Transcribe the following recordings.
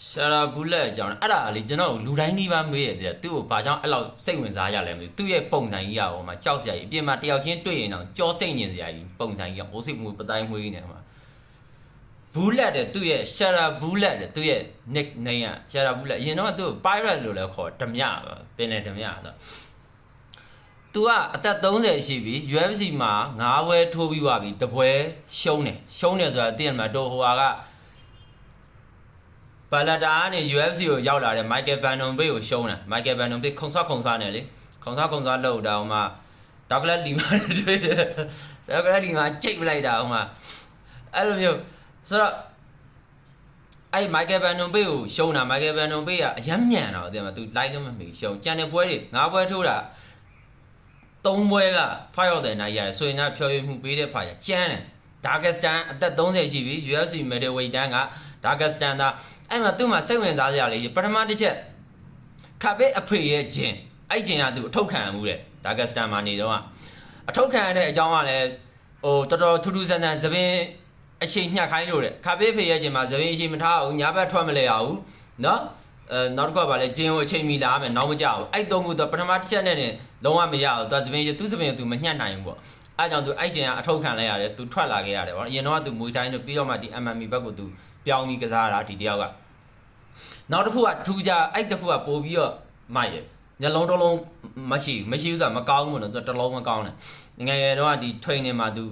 ရှာရာဘူးလက်အကြောင်းအဲ့ဒါလေကျွန်တော်လူတိုင်းနှီးပါမေးရတယ်သူ့ကိုဘာကြောင့်အဲ့လောက်စိတ်ဝင်စားရလဲမသိသူ့ရဲ့ပုံစံကြီးရအောင်မှာကြောက်စရာကြီးအပြင်မှာတယောက်ချင်းတွေ့ရင်တော့ကြောစိတ်ညင်စရာကြီးပုံစံကြီးကအိုးစိတ်မူပတိုင်းမွေးနေမှာဘူးလက်တဲ့သူ့ရဲ့ရှာရာဘူးလက်တဲ့သူ့ရဲ့ nickname ကရှာရာဘူးလက်အရင်တော့သူ့ pirate လို့လည်းခေါ်ဓမြပင်လေဓမြဆိုသူကအသက်30ရှိပြီ UFC မှာ9ပွဲထိုးပြီးသွားပြီတပွဲရှုံးတယ်ဆိုတာသိရမှာတော့ဟိုဟာကဘာလာတာကနေ UFC ကိုရောက်လာတဲ့ Michael Van Dongbei ကိုရှုံးတယ် Michael Van Dongbei ခုံစားနေလေခုံစားလောက်တာဟိုမှာဒေါက်ကလတ်လီမာတွေ့တယ်ဒေါက်ကလတ်လီမာကြိတ်ပလိုက်တာဟိုမှာအဲ့လိုမျိုးဆိုတော့အဲ့ Michael Van Dongbei ကိုရှုံးတာ Michael Van Dongbei ကအယမ်းမြန်တော့တဲ့မှာ तू လိုက်တော့မမီရှုံးကြံတဲ့ပွဲတွေ9ပွဲထိုးတာ3ပွဲက fight of the night ရတယ်ဆိုရင်ကဖြော်ရည်မှုပေးတဲ့ဖာကျကျန်းတယ်ဒါဂက်စတန်အသက်30ရှိပြီ UFC middleweight တန်းကဒါဂက်စတန်သားအဲ့မှာသူ့မှာစိတ်ဝင်စားစရာလေးပထမတစ်ချက်ခပ်ပဲအဖေရဲ့ဂျင်အဲ့ဂျင်ကသူအထုတ်ခံမှုတဲ့ဒါဂက်စတန်မှာနေတော့အထုတ်ခံရတဲ့အကြောင်းကလည်းဟိုတော်တော်ထူးထူးဆန်းဆန်းသပင်းအရှိန်ညှက်ခိုင်းလို့တဲ့ခပ်ပဲဖေရဲ့ဂျင်မှာသပင်းအရှိန်မထားအောင်ညာဘက်ထွက်မလဲအောင်နော်နောက်တစ်ခါပါလဲဂျင်ကိုအချိန်မီလာမယ်နောက်မကြဘူးအဲ့သုံးခုတော့ပထမတစ်ချက်နဲ့လုံးဝမရဘူးသူသပင်းသူ့သပင်းသူမညှက်နိုင်ဘူးပေါ့အဲ့ကြောင့်သူအဲ့ဂျင်ကအထုတ်ခံလိုက်ရတယ်သူထွက်လာခဲ့ရတယ်ပေါ့အရင်တော့သူမွေးတိုင်းလို့ပြီးတော့မှဒီ MMA ဘက်ကိုသူပြောင်းပြီးကစားတာဒီတယောက်ကနောက်တစ်ခုကထူးကြအဲ့တစ်ခုကပို့ပြီးတော့မိုက်ရညလုံးတစ်လုံးမရှိဘူးဆိုတာမကောင်းဘူးနော်သူတစ်လုံးမကောင်းတယ်ငယ်ငယ်တော့ဒီ training မှာသူ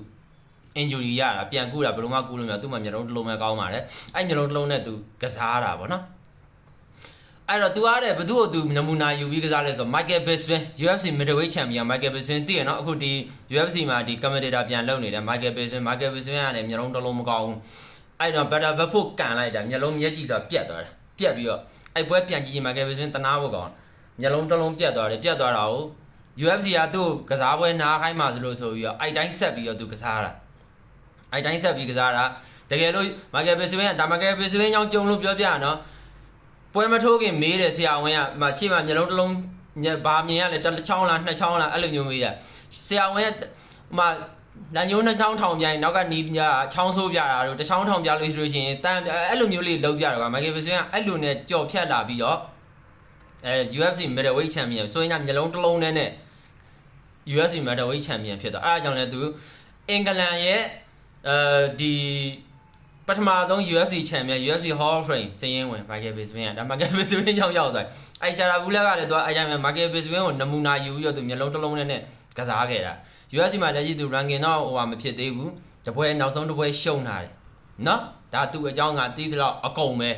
injury ရတာပြန်ကူတာဘယ်လိုမှကူလို့မရသူ့မှာညလုံးတစ်လုံးပဲကောင်းပါတယ်အဲ့ညလုံးတစ်လုံးနဲ့သူကစားတာပေါ့နော်အဲ့တော့ तू အားတဲ့ဘယ်သူ့ကို तू နမူနာယူပြီးကစားလဲဆို Michael Bisping UFC middleweight champion Michael Bisping သိရနော်အခုဒီ UFC မှာဒီ commentator ပြန်လုပ်နေတယ် Michael Bisping ကလည်းညလုံးတစ်လုံးမကောင်းဘူးအဲ့တော့ better ဘက်ဖို့ကန်လိုက်တာမျက်လုံးမျက်ကြည့်ဆိုတာပြတ်သွားတယ်ပြတ်ပြီးတော့အဲ့ပွဲပြန်ကြည့်ရင် Michael Bisping တနာဖို့ကောင်းမျက်လုံးတစ်လုံးပြတ်သွားတယ်ပြတ်သွားတာကို UFC ကသူ့ကစားပွဲနားခိုင်းမှဆိုလို့ဆိုပြီးတော့အဲ့တိုင်းဆက်ပြီးတော့ तू ကစားတာအဲ့တိုင်းဆက်ပြီးကစားတာတကယ်လို့ Michael Bisping ကဒါ Michael Bisping ကြောင့်ကြုံလို့ပြောပြရနော်ပွဲမထိုးခင်မေးတယ်ဆရာဝန်ကမှရှေ့မှာမျက်လုံးတစ်လုံးဘာမြင်ရလဲတစ်ချောင်းလားနှစ်ချောင်းလားအဲ့လိုမျိုးမေးရဆရာဝန်ကမှလမ်းညိုးနှစ်ချောင်းထောင်ပြရင်နောက်ကနီးပြချောင်းဆိုးပြတာတို့တစ်ချောင်းထောင်ပြလို့ဆိုလို့ရှိရင်တန်းအဲ့လိုမျိုးလေးလောက်ပြတော့က Michael Bisping ကအဲ့လိုနဲ့ကြော်ဖြတ်လာပြီးတော့UFC middleweight champion ဆိုရင်ကမျက်လုံးတစ်လုံးနဲ့ UFC middleweight champion ဖြစ်တော့အဲ့ဒါကြောင့်လည်းသူအင်္ဂလန်ရဲ့ဒီပထမဆုံး UFC champion UFC Hall of Fame စရင်ဝင် Michael Bisping ကဒါ Michael Bisping ကြောင့်ရောက်သွားအဲ့ရှာရာဘူးလက်ကလည်းသူအဲ့တိုင်းပဲ Michael Bisping ကိုနမူနာယူပြီးတော့သူမျက်လုံးတစ်လုံးနဲ့ကစားခဲ့တာ UFC မှာလက်ရှိသူ ranking တော့ဟိုဟာမဖြစ်သေးဘူးတပွဲနောက်ဆုံးတပွဲရှုံးထားတယ်နော်ဒါသူ့အကြောင်းကတီးသလောက်အကုန်ပဲ